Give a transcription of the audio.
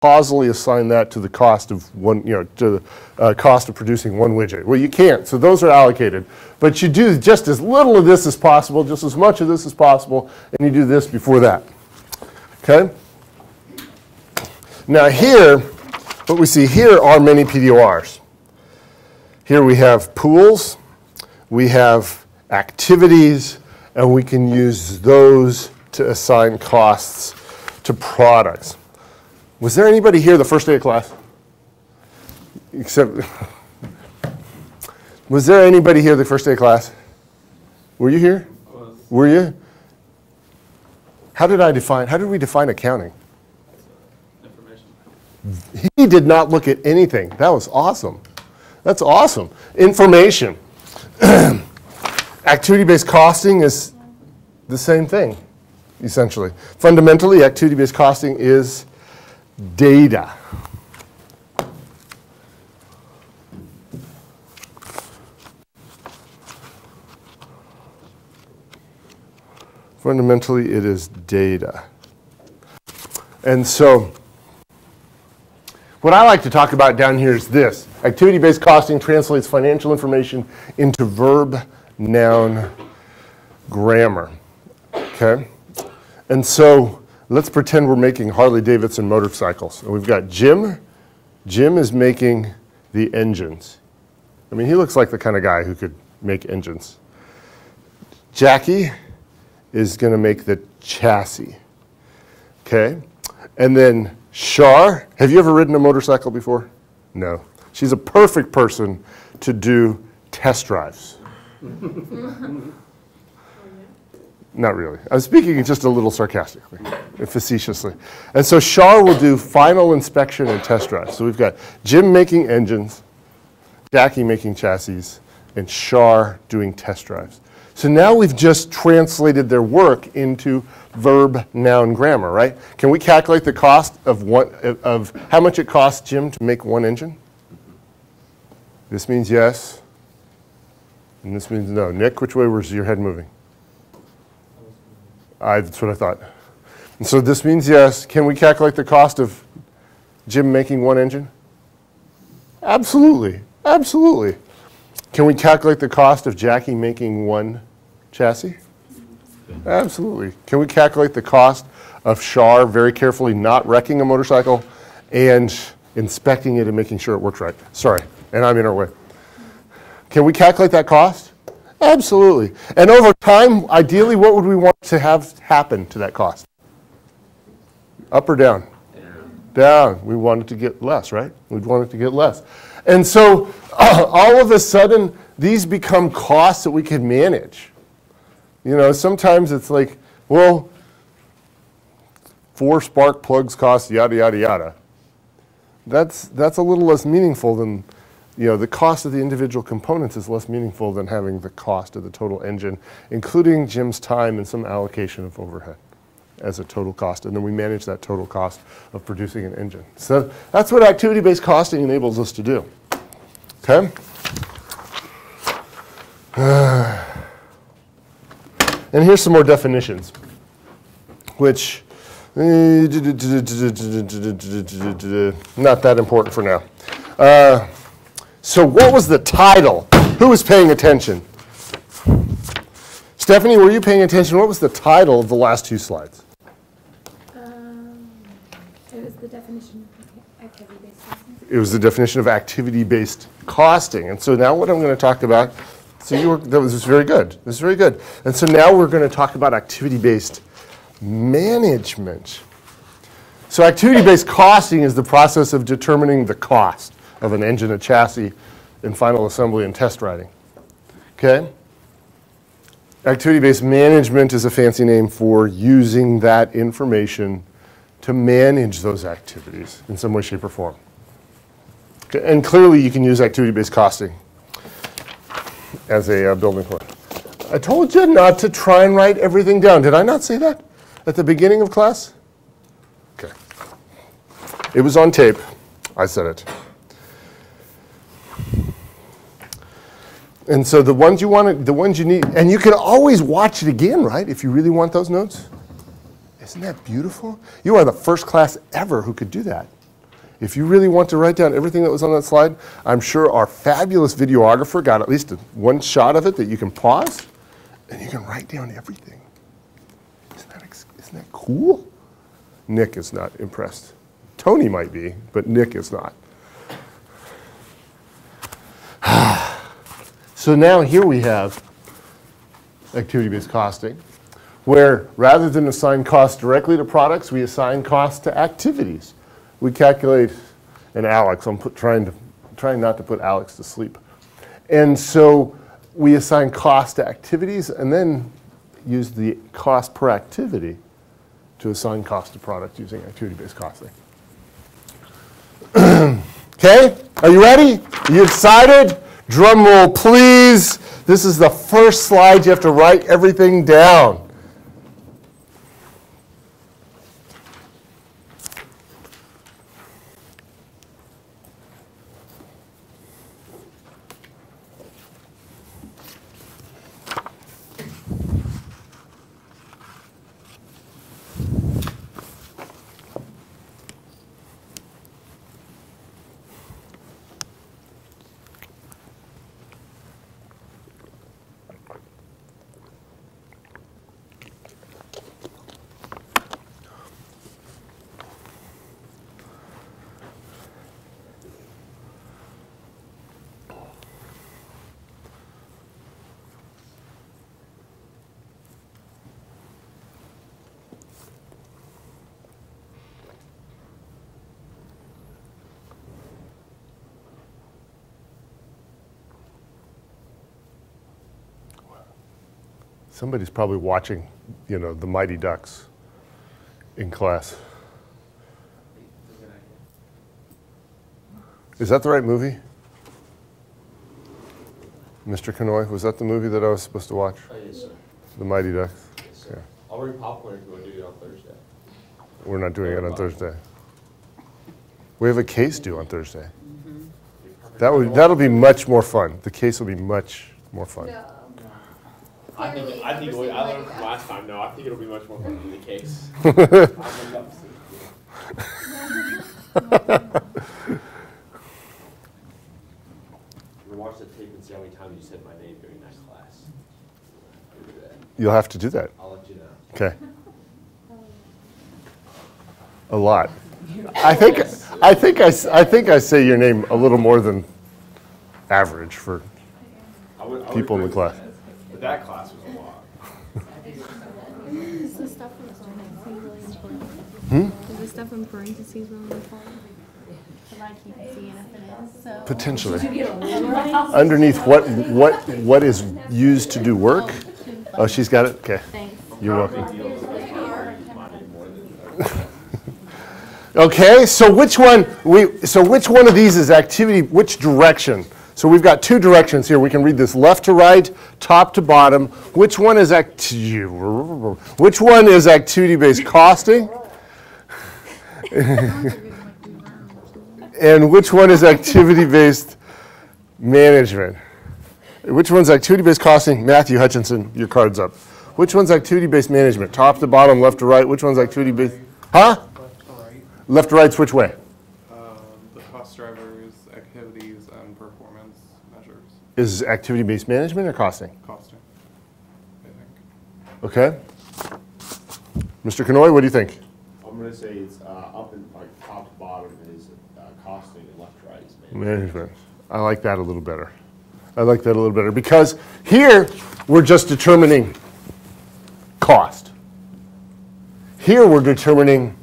causally assign that to the cost of one, to the cost of producing one widget. Well, you can't, so those are allocated. But you do just as little of this as possible, just as much of this as possible, and you do this before that. Okay? Now here, what we see here are many PDORs. Here we have pools, we have activities, and we can use those to assign costs to products. Was there anybody here the first day of class? Except, was there anybody here the first day of class? Were you here? I was. Were you? How did we define accounting? Information. He did not look at anything. That was awesome. That's awesome. Information. Activity-based costing is the same thing, essentially. Fundamentally, activity-based costing is data. Fundamentally, it is data. And so, what I like to talk about down here is this. Activity-based costing translates financial information into verb, noun, grammar. Okay? And so, let's pretend we're making Harley-Davidson motorcycles. And we've got Jim. Jim is making the engines. I mean, he looks like the kind of guy who could make engines. Jackie is going to make the chassis. Okay? And then Shar, have you ever ridden a motorcycle before? No. She's a perfect person to do test drives. Not really. I'm speaking just a little sarcastically, facetiously. And so Shar will do final inspection and test drives. So we've got Jim making engines, Jackie making chassis, and Shar doing test drives. So now we've just translated their work into verb, noun, grammar, right? Can we calculate the cost of how much it costs Jim to make one engine? This means yes, and this means no. Nick, which way was your head moving? That's what I thought. And so this means yes. Can we calculate the cost of Jim making one engine? Absolutely. Absolutely. Can we calculate the cost of Jackie making one chassis? Absolutely. Can we calculate the cost of Shar very carefully not wrecking a motorcycle and inspecting it and making sure it works right? Sorry, and I'm in our way. Can we calculate that cost? Absolutely. And over time, ideally, what would we want to have happen to that cost? Up or down? Down. We want it to get less, right? We'd want it to get less. And so all of a sudden, these become costs that we can manage. You know, sometimes it's like, well, 4 spark plugs cost yada, yada, yada. That's a little less meaningful than, the cost of the individual components is less meaningful than having the cost of the total engine, including Jim's time and some allocation of overhead as a total cost. And then we manage that total cost of producing an engine. So that's what activity-based costing enables us to do. Okay? And here's some more definitions, which not that important for now. So what was the title? Who was paying attention? Stephanie, were you paying attention? What was the title of the last 2 slides? It was the definition of activity-based costing. It was the definition of activity-based costing. And so now what I'm going to talk about, that was very good. This is very good. And so now we're going to talk about activity-based management. So activity-based costing is the process of determining the cost of an engine, a chassis, in final assembly and test riding. Okay? Activity-based management is a fancy name for using that information to manage those activities in some way, shape, or form. Okay? And clearly you can use activity-based costing as a building block. I told you not to try and write everything down. Did I not say that at the beginning of class? Okay. It was on tape. I said it. And so the ones you want, the ones you need, and you can always watch it again, right, if you really want those notes. Isn't that beautiful? You are the first class ever who could do that. If you really want to write down everything that was on that slide, I'm sure our fabulous videographer got at least one shot of it that you can pause, and you can write down everything. Isn't that cool? Nick is not impressed. Tony might be, but Nick is not. So now here we have activity-based costing, where rather than assign costs directly to products, we assign costs to activities. We calculate, and Alex, I'm trying not to put Alex to sleep. And so we assign costs to activities and then use the cost per activity to assign cost to products using activity-based costing. Okay, are you ready? Are you excited? Drum roll, please. This is the first slide. You have to write everything down. Somebody's probably watching, the Mighty Ducks in class. Is that the right movie? Mr. Kanoy, was that the movie that I was supposed to watch? Yes, sir. The Mighty Ducks? Yes, sir. I'll bring popcorn if you want to do it on Thursday. We're not doing it on Thursday. We have a case due on Thursday. That'll be much more fun. The case will be much more fun. No. I think I learned from last time. No, I think it'll be much more fun than the case. We'll watch the tape and see how many times you said my name during that class. We'll do that. You'll have to do that. I'll let you know. Okay. A lot. I think I say your name a little more than average for people in the class. But that class was a lot. Is the stuff in parentheses really important? Is the stuff in parentheses really important? Like you can see if it is. So. Potentially. Underneath what is used to do work? Oh, she's got it? Okay. Thanks. You're welcome. Okay, so which one of these is activity, which direction? So we've got two directions here. We can read this left to right, top to bottom. Which one is activity-based costing? And which one is activity-based management? Which one's activity-based costing? Matthew Hutchinson, your card's up. Which one's activity-based management? Top to bottom, left to right. Which one's activity-based? Huh? Left to right's which way? The cost drivers, activities, and performance measures. Is activity-based management or costing? Costing, I think. Okay. Mr. Kanoy, what do you think? I'm going to say it's up and like top to bottom is costing and left to right is Management. I like that a little better. Because here we're just determining cost. Here we're determining